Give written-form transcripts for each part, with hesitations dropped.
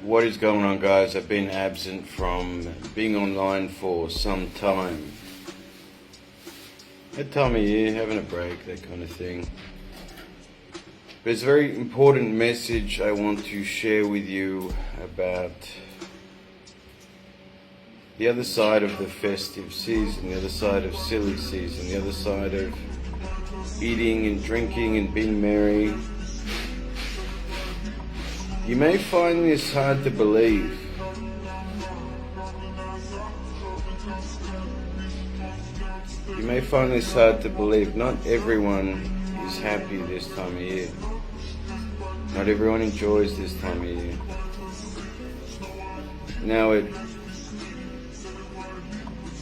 What is going on, guys? I've been absent from being online for some time. That time of year, having a break, that kind of thing. But it's a very important message I want to share with you about the other side of the festive season, the other side of silly season, the other side of eating and drinking and being merry. You may find this hard to believe. You may find this hard to believe. Not everyone is happy this time of year. Not everyone enjoys this time of year. Now, it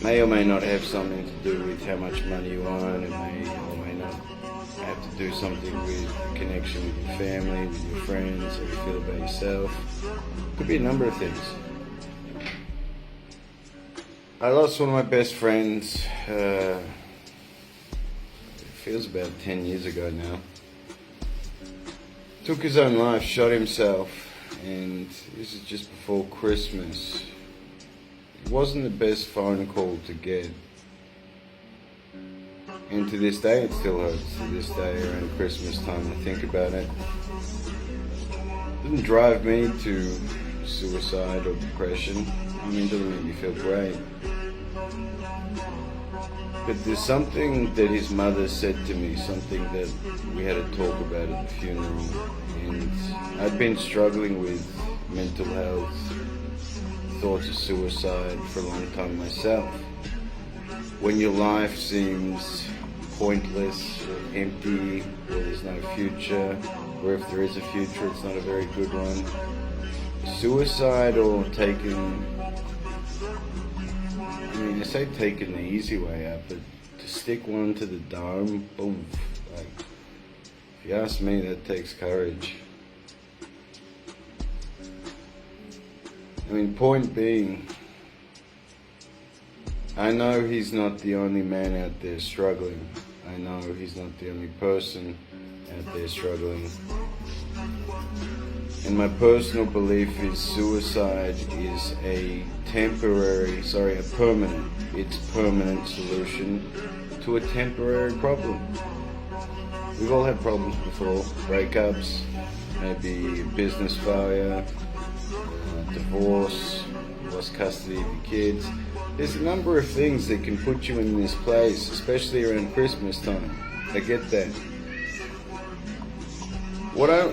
may or may not have something to do with how much money you earn. It may or may not have to do something with connection with your family, with your friends, how you feel about yourself. Could be a number of things. I lost one of my best friends, it feels about 10 years ago now. Took his own life, shot himself, and this is just before Christmas. It wasn't the best phone call to get. And to this day, it still hurts. To this day, around Christmas time, I think about it. It didn't drive me to suicide or depression. I mean, it doesn't make me feel great. But there's something that his mother said to me, something that we had to talk about at the funeral. And I'd been struggling with mental health, thoughts of suicide for a long time myself. When your life seems pointless or empty, or there's no future, or if there is a future, it's not a very good one. Suicide or taking, I say taking the easy way out, but to stick one to the dome, boom. Like, if you ask me, that takes courage. I mean, point being, I know he's not the only man out there struggling. I know he's not the only person out there struggling. And my personal belief is suicide is a permanent solution to a temporary problem. We've all had problems before, breakups, maybe business failure, divorce, lost custody of your kids. There's a number of things that can put you in this place, especially around Christmas time. I get that. What I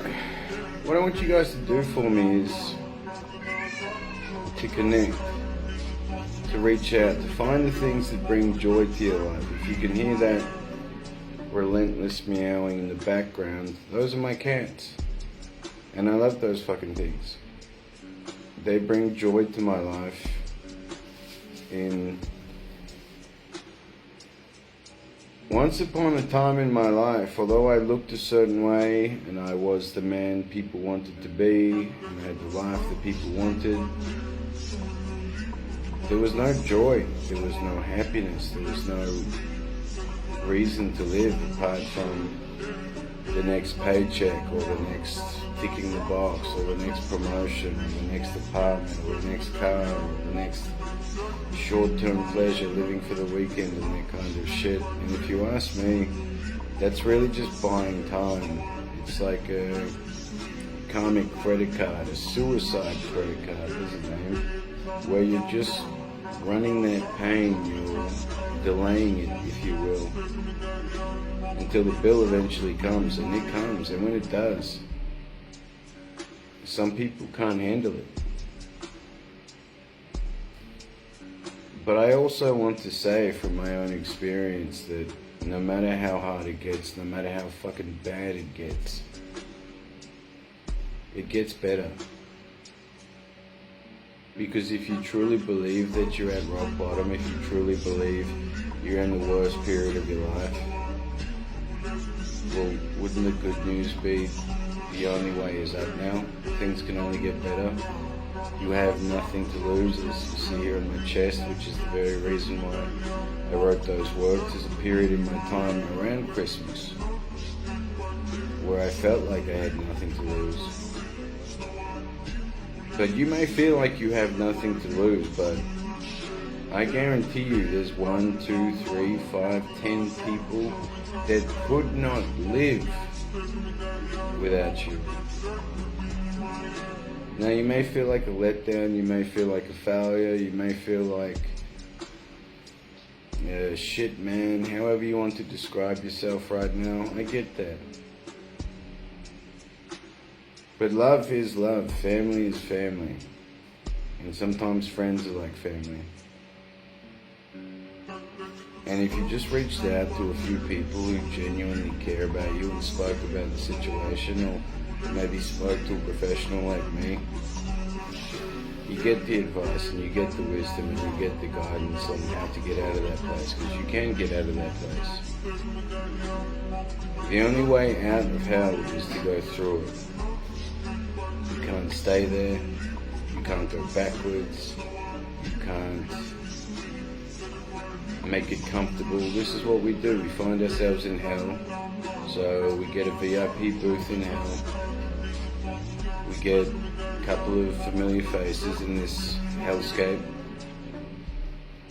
want you guys to do for me is to connect, to reach out, to find the things that bring joy to your life. If you can hear that relentless meowing in the background, those are my cats. And I love those fucking things. They bring joy to my life. In once upon a time in my life, although I looked a certain way and I was the man people wanted to be and I had the life that people wanted, there was no joy, there was no happiness, there was no reason to live apart from the next paycheck or the next ticking the box or the next promotion or the next apartment or the next car or the next short-term pleasure, living for the weekend and that kind of shit. And if you ask me, that's really just buying time. It's like a karmic credit card, a suicide credit card, is it name, where you're just running that pain, you're delaying it, if you will, until the bill eventually comes, and it comes, and when it does, some people can't handle it. But I also want to say from my own experience that no matter how hard it gets, no matter how fucking bad it gets better. Because if you truly believe that you're at rock bottom, if you truly believe you're in the worst period of your life, well, wouldn't the good news be the only way is up now? Things can only get better. You have nothing to lose, as you see here on my chest, which is the very reason why I wrote those words. There's a period in my time around Christmas where I felt like I had nothing to lose. But you may feel like you have nothing to lose, but I guarantee you there's 1, 2, 3, 5, 10 people that could not live without you. Now you may feel like a letdown, you may feel like a failure, you may feel like shit man, however you want to describe yourself right now, I get that. But love is love, family is family, and sometimes friends are like family. And if you just reached out to a few people who genuinely care about you and spoke about the situation, or maybe spoke to a professional like me, you get the advice and you get the wisdom and you get the guidance on how to get out of that place, because you can get out of that place. The only way out of hell is to go through it. You can't stay there, you can't go backwards, you can't make it comfortable. This is what we do. We find ourselves in hell, so we get a VIP booth in hell. We get a couple of familiar faces in this hellscape,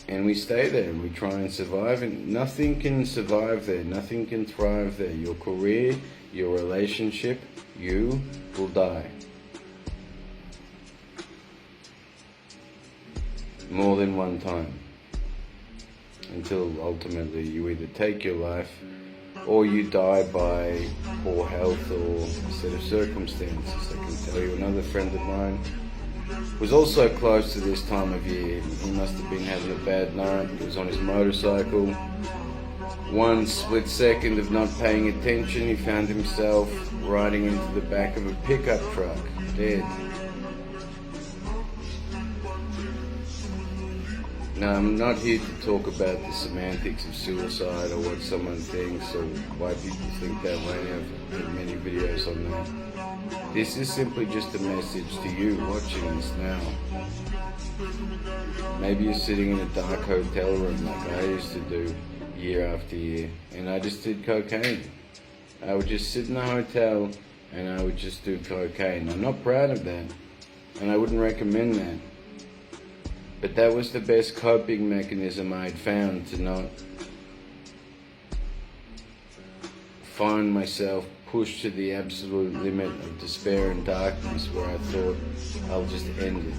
and we stay there and we try and survive, and nothing can survive there, nothing can thrive there. Your career, your relationship, you will die. More than one time. Until ultimately you either take your life or you die by poor health or a set of circumstances. I can tell you another friend of mine was also close to this time of year. He must have been having a bad night. He was on his motorcycle. One split second of not paying attention, he found himself riding into the back of a pickup truck, dead. Now, I'm not here to talk about the semantics of suicide or what someone thinks or why people think that way. I've made many videos on that. This is simply just a message to you watching this now. Maybe you're sitting in a dark hotel room like I used to do year after year, and I just did cocaine. I would just sit in a hotel and I would just do cocaine. I'm not proud of that, and I wouldn't recommend that. But that was the best coping mechanism I had found to not find myself pushed to the absolute limit of despair and darkness, where I thought I'll just end it.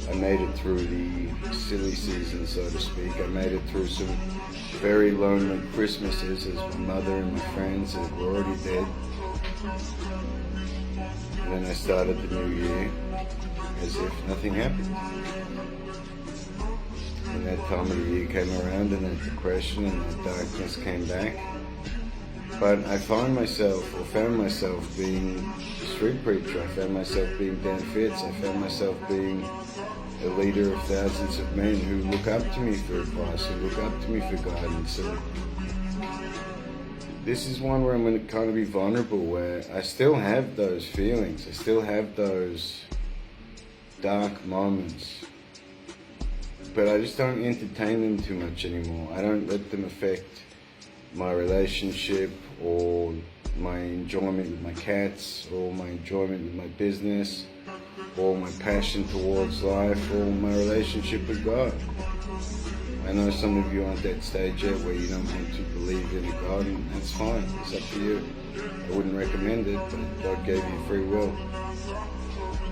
I made it through the silly season, so to speak. I made it through some very lonely Christmases as my mother and my friends were already dead. And then I started the new year as if nothing happened. And that time of the year came around, and that depression and that darkness came back. But I found myself being a street preacher. I found myself being Dan Fitz. I found myself being a leader of thousands of men who look up to me for advice, who look up to me for guidance. And this is one where I'm going to kind of be vulnerable, where I still have those feelings. I still have those dark moments, but I just don't entertain them too much anymore. I don't let them affect my relationship or my enjoyment with my cats or my enjoyment with my business or my passion towards life or my relationship with God. I know some of you aren't at that stage yet where you don't want to believe in a God, and that's fine. It's up to you. I wouldn't recommend it, but God gave you free will.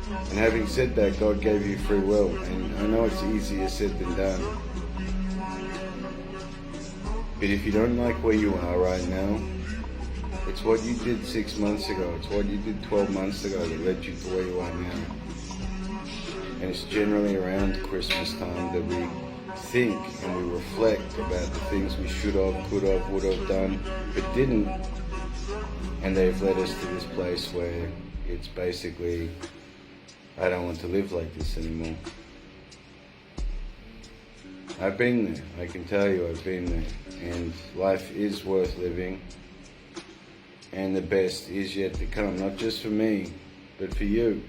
And having said that, God gave you free will, and I know it's easier said than done. But if you don't like where you are right now, it's what you did 6 months ago, it's what you did 12 months ago that led you to where you are now. And it's generally around Christmas time that we think and we reflect about the things we should have, could have, would have done, but didn't. And they've led us to this place where it's basically, I don't want to live like this anymore. I've been there. I can tell you I've been there. And life is worth living. And the best is yet to come. Not just for me, but for you.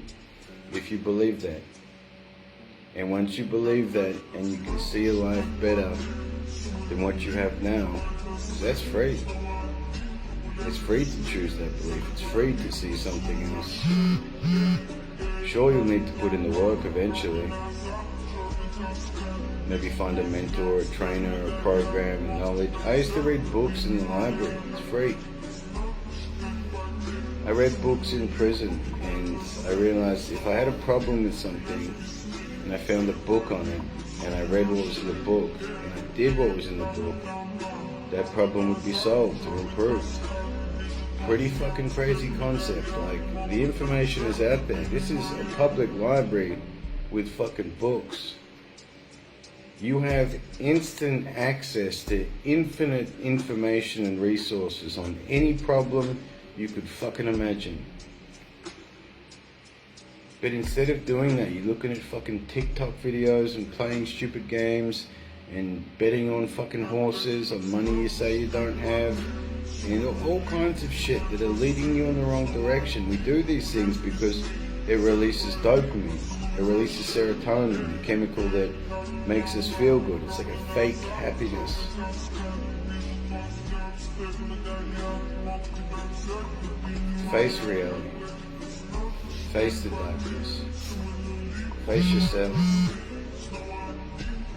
If you believe that. And once you believe that and you can see a life better than what you have now, because that's free. It's free to choose that belief. It's free to see something else. Sure, you'll need to put in the work eventually. Maybe find a mentor, a trainer, a program, knowledge. I used to read books in the library. It's free. I read books in prison, and I realized if I had a problem with something and I found a book on it and I read what was in the book and I did what was in the book, that problem would be solved or improved. Pretty fucking crazy concept. Like, the information is out there. This is a public library with fucking books. You have instant access to infinite information and resources on any problem you could fucking imagine. But instead of doing that, you're looking at fucking TikTok videos and playing stupid games and betting on fucking horses, on money you say you don't have, and all kinds of shit that are leading you in the wrong direction. We do these things because it releases dopamine, it releases serotonin, the chemical that makes us feel good. It's like a fake happiness. Face reality. Face the darkness. Face yourself.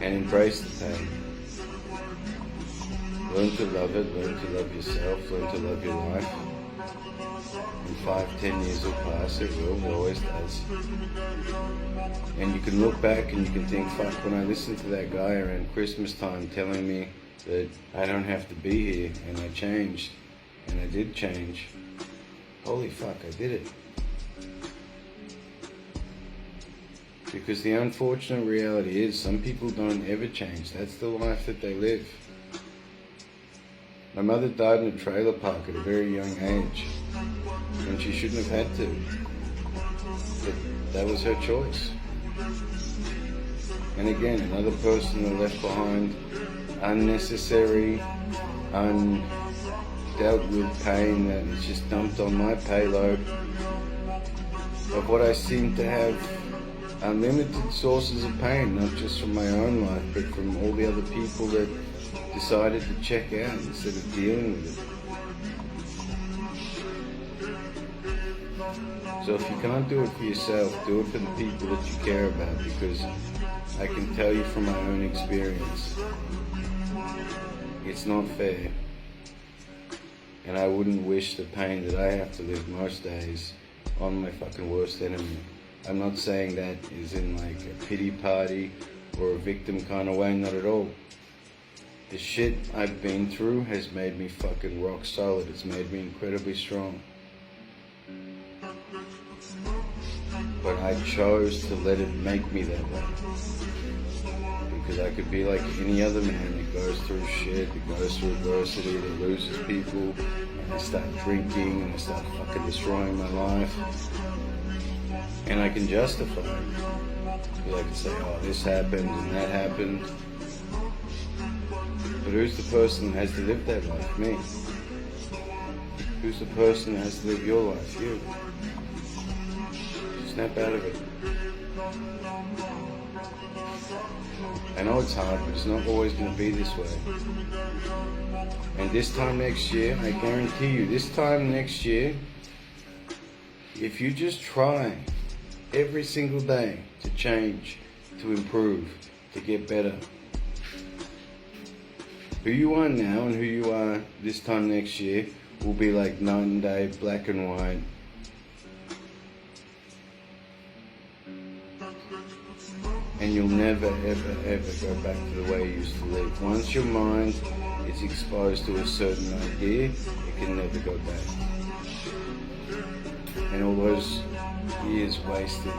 And embrace the pain. Learn to love it, learn to love yourself, learn to love your life. And 5-10 years will pass, it always does. And you can look back and you can think, fuck, when I listened to that guy around Christmas time telling me that I don't have to be here, and I changed, and I did change. Holy fuck, I did it. Because the unfortunate reality is some people don't ever change. That's the life that they live. My mother died in a trailer park at a very young age, and she shouldn't have had to. But that was her choice. And again, another person that left behind unnecessary, undealt with pain that is just dumped on my payload of what I seem to have unlimited sources of pain, not just from my own life, but from all the other people that decided to check out instead of dealing with it. So if you can't do it for yourself, do it for the people that you care about, because I can tell you from my own experience, it's not fair. And I wouldn't wish the pain that I have to live most days on my fucking worst enemy. I'm not saying that is in like a pity party or a victim kind of way, not at all. The shit I've been through has made me fucking rock solid. It's made me incredibly strong. But I chose to let it make me that way. Because I could be like any other man that goes through shit, that goes through adversity, that loses people, and I start drinking and I start fucking destroying my life. And I can justify it. Because I can say, oh, this happened and that happened. But who's the person that has to live that life? Me. Who's the person that has to live your life? You. Snap out of it. I know it's hard, but it's not always going to be this way. And this time next year, I guarantee you, this time next year, if you just try every single day to change, to improve, to get better, who you are now and who you are this time next year will be like night and day, black and white. And you'll never, ever, ever go back to the way you used to live. Once your mind is exposed to a certain idea, it can never go back. And all those years wasted,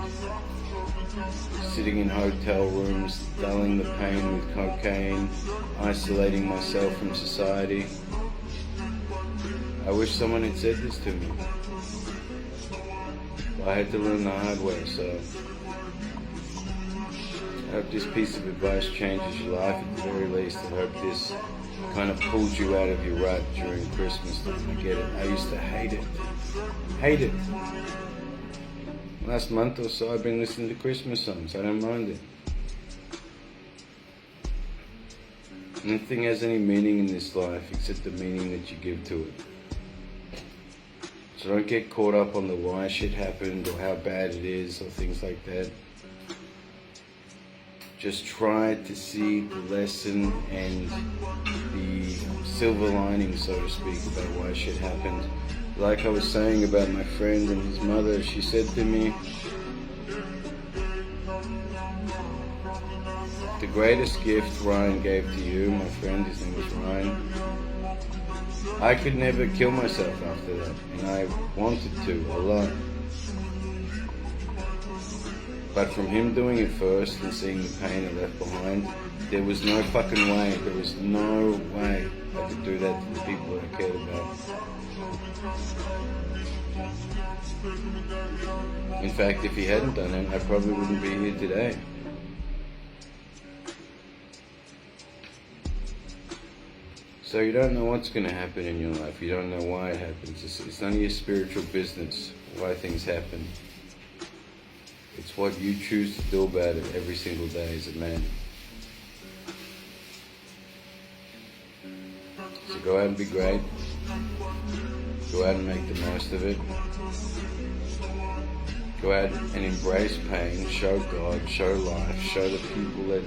sitting in hotel rooms, dulling the pain with cocaine, isolating myself from society. I wish someone had said this to me. I had to learn the hard way, so I hope this piece of advice changes your life at the very least. I hope this kind of pulls you out of your rut during Christmas time. I get it. I used to hate it. Hate it. Last month or so I've been listening to Christmas songs. I don't mind it. Nothing has any meaning in this life except the meaning that you give to it. So don't get caught up on the why shit happened or how bad it is or things like that. Just try to see the lesson and the silver lining, so to speak, about why shit happened. Like I was saying about my friend and his mother, she said to me, the greatest gift Ryan gave to you, my friend, his name was Ryan, I could never kill myself after that, and I wanted to a lot. But from him doing it first and seeing the pain it left behind, there was no fucking way, there was no way I could do that to the people that I cared about. In fact, if he hadn't done it, I probably wouldn't be here today. So you don't know what's going to happen in your life. You don't know why it happens. It's none of your spiritual business why things happen. It's what you choose to do about it every single day as a man. So go out and be great. Go out and make the most of it. Go out and embrace pain, show God, show life, show the people that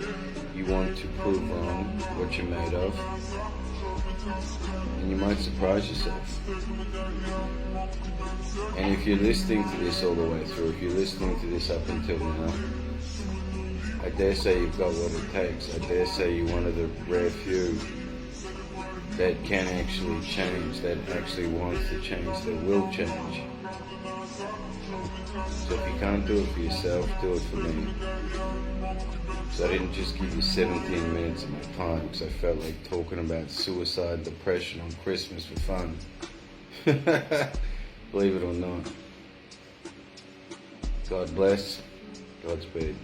you want to prove wrong what you're made of. And you might surprise yourself. And if you're listening to this all the way through, if you're listening to this up until now, I dare say you've got what it takes. I dare say you're one of the rare few that can actually change, that actually wants to change, that will change. So if you can't do it for yourself, do it for me. So I didn't just give you 17 minutes of my time because I felt like talking about suicide and depression on Christmas for fun. Believe it or not. God bless. Godspeed.